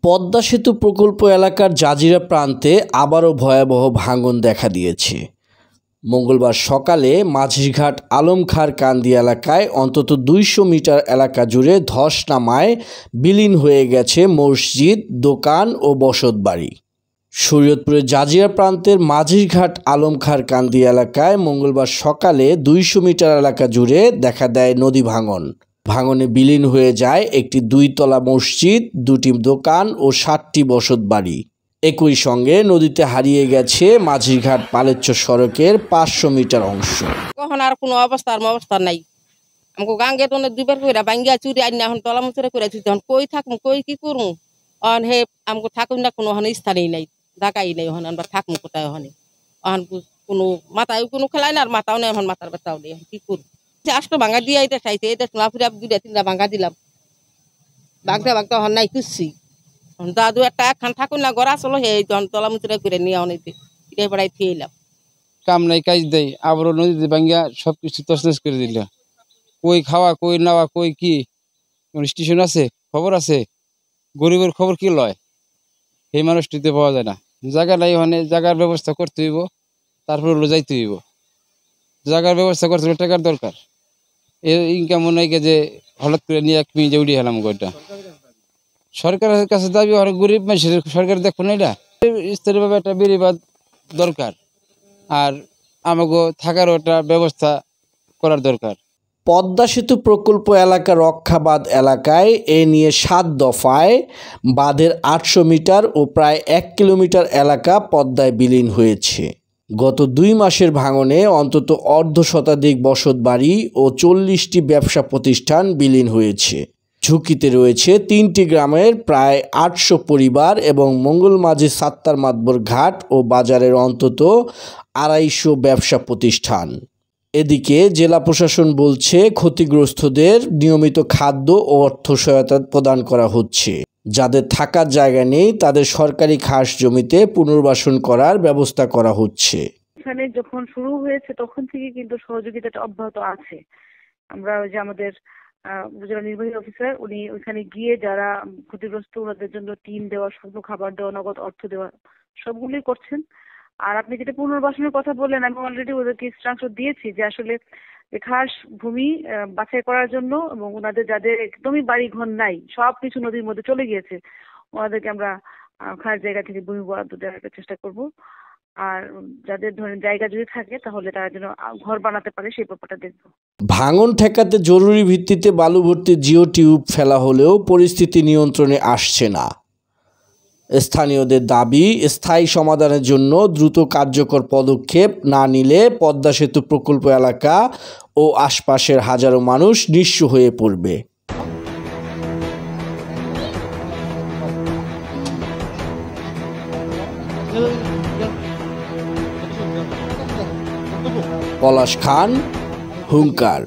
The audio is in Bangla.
পদ্মা সেতু প্রকল্প এলাকার জাজিরা প্রান্তে আবারও ভয়াবহ ভাঙন দেখা দিয়েছে। মঙ্গলবার সকালে মাঝিরঘাট আলমখার কান্দি এলাকায় অন্তত ২০০ মিটার এলাকা জুড়ে ধস নামায় বিলীন হয়ে গেছে মসজিদ, দোকান ও বসতবাড়ি। শরীয়তপুরের জাজিরা প্রান্তের মাঝিরঘাট আলমখার কান্দি এলাকায় মঙ্গলবার সকালে ২০০ মিটার এলাকা জুড়ে দেখা দেয় নদী ভাঙন। ভাঙনে বিলীন হয়ে যায় একটি ২ তলা মসজিদ, ২টি দোকান ও ৭টি বসতবাড়ি। একই সঙ্গে নদীতে হারিয়ে গেছে মাঝিরঘাট পালেচ্চর সড়কের ৫০০ মিটার অংশ। কখন আর কোনো অবস্থা নাই। আমাকে গাঙ্গে তো দুবার করে ভাঙ্গিয়া চুরি আইনা এখন তলা মুচরে করে তখন কই থাকুম, কই কি করবো অন হে আমাকে থাকুন না, কোনো ওখানে স্থানেই নাই, ঢাকাই নেই ওখানে আমরা থাকুন কোথায় ওখানে ওখান কোনো মাথায় কোনো খেলায় না, আর মাথাও নেই, এখন মাথার ব্যথাও নেই, কি করবো। আষ্ট ভাঙা দিয়ে এটা চাইছে, এটা না ফিরে ২-৩টা ভাঙা দিলাম, ভাগতে ওখানে নাই খুঁজছি। দাদু একটা একখান থাকুন না গড়া চলো হে তলা মুচরে করে নিয়ে অনেকে এটাই পড়াই ফিরে এলাম। কাম নাই কাজ দেয়, আবারও নদীতে ভাঙ্গিয়া সবকিছু তছনছ করে দিল। কই খাওয়া, কই নেওয়া, কই কি স্টেশন আছে, খবর আছে, গরিবের খবর কি লয় সেই মানুষটিতে পাওয়া যায় না। জায়গা নাই, ওখানে জায়গার ব্যবস্থা করতে হইব, তারপর হলো যাইতে হইব। জায়গার ব্যবস্থা করতে হলে টাকার দরকার। এই ইনকাম মনে হয় যে হঠাৎ করে নিয়ে ১ মিনিটে উড়িয়ে গেলাম গোটা। সরকারের কাছে দাবি, অনেক গরিব মানুষের সরকার দেখুন এটা স্থায়ীভাবে একটা বেড়িবাঁধ দরকার, আর আমাকে থাকারও একটা ব্যবস্থা করার দরকার। পদ্মা সেতু প্রকল্প এলাকা রক্ষাবাদ এলাকায় এ নিয়ে ৭ দফায় বাঁধের ৮০০ মিটার ও প্রায় ১ কিলোমিটার এলাকা পদ্মায় বিলীন হয়েছে। গত ২ মাসের ভাঙনে অন্তত অর্ধশতাধিক বসতবাড়ি ও ৪০টি ব্যবসা প্রতিষ্ঠান বিলীন হয়েছে। ঝুঁকিতে রয়েছে ৩টি গ্রামের প্রায় ৮০০ পরিবার এবং মঙ্গলমাঝি সাত্তার মাতবর ঘাট ও বাজারের অন্তত ২৫০ ব্যবসা প্রতিষ্ঠান। এদিকে জেলা প্রশাসন বলছে ক্ষতিগ্রস্তদের নিয়মিত খাদ্য ও অর্থ সহায়তা প্রদান করা হচ্ছে। যাদের থাকার জায়গা নেই তাদের সরকারি খাস জমিতে পুনর্বাসন করার ব্যবস্থা করা হচ্ছে। এখানে যখন শুরু হয়েছে তখন থেকে কিন্তু সহযোগিতাটা অব্যাহত আছে। আমরা ওই যে আমাদের উপজেলা নির্বাহী অফিসার উনি ওইখানে গিয়ে যারা ক্ষতিগ্রস্ত ওনাদের জন্য টিন দেওয়া, শুকনো খাবার দেওয়া, নগদ অর্থ দেওয়া সবগুলোই করছেন। আর আপনি যেটা পুনর্বাসনের কথা বললেন, আমি অলরেডি ওদেরকে ইনস্ট্রাকশন দিয়েছি যে আসলে খাস ভূমি বাছাই করার জন্য এবং ওনাদের যাদের একদমই বাড়ি ঘর নাই, সবকিছু নদীর মধ্যে চলে গিয়েছে, ওনাদেরকে আমরা খাস জায়গা থেকে ভূমি বরাদ্দ দেওয়ার চেষ্টা করব। আর যাদের ধরেন জায়গা যদি থাকে তাহলে তারা যেন ঘর বানাতে পারে সেই ব্যাপারটা দেখবো। ভাঙন ঠেকাতে জরুরি ভিত্তিতে বালু ভর্তি জিও টিউব ফেলা হলেও পরিস্থিতি নিয়ন্ত্রণে আসছে না। স্থানীয়দের দাবি, স্থায়ী সমাধানের জন্য দ্রুত কার্যকর পদক্ষেপ না নিলে পদ্মা সেতু প্রকল্প এলাকা ও আশপাশের হাজারো মানুষ নিঃস্ব হয়ে পড়বে। পলাশ খান, হুঙ্কার।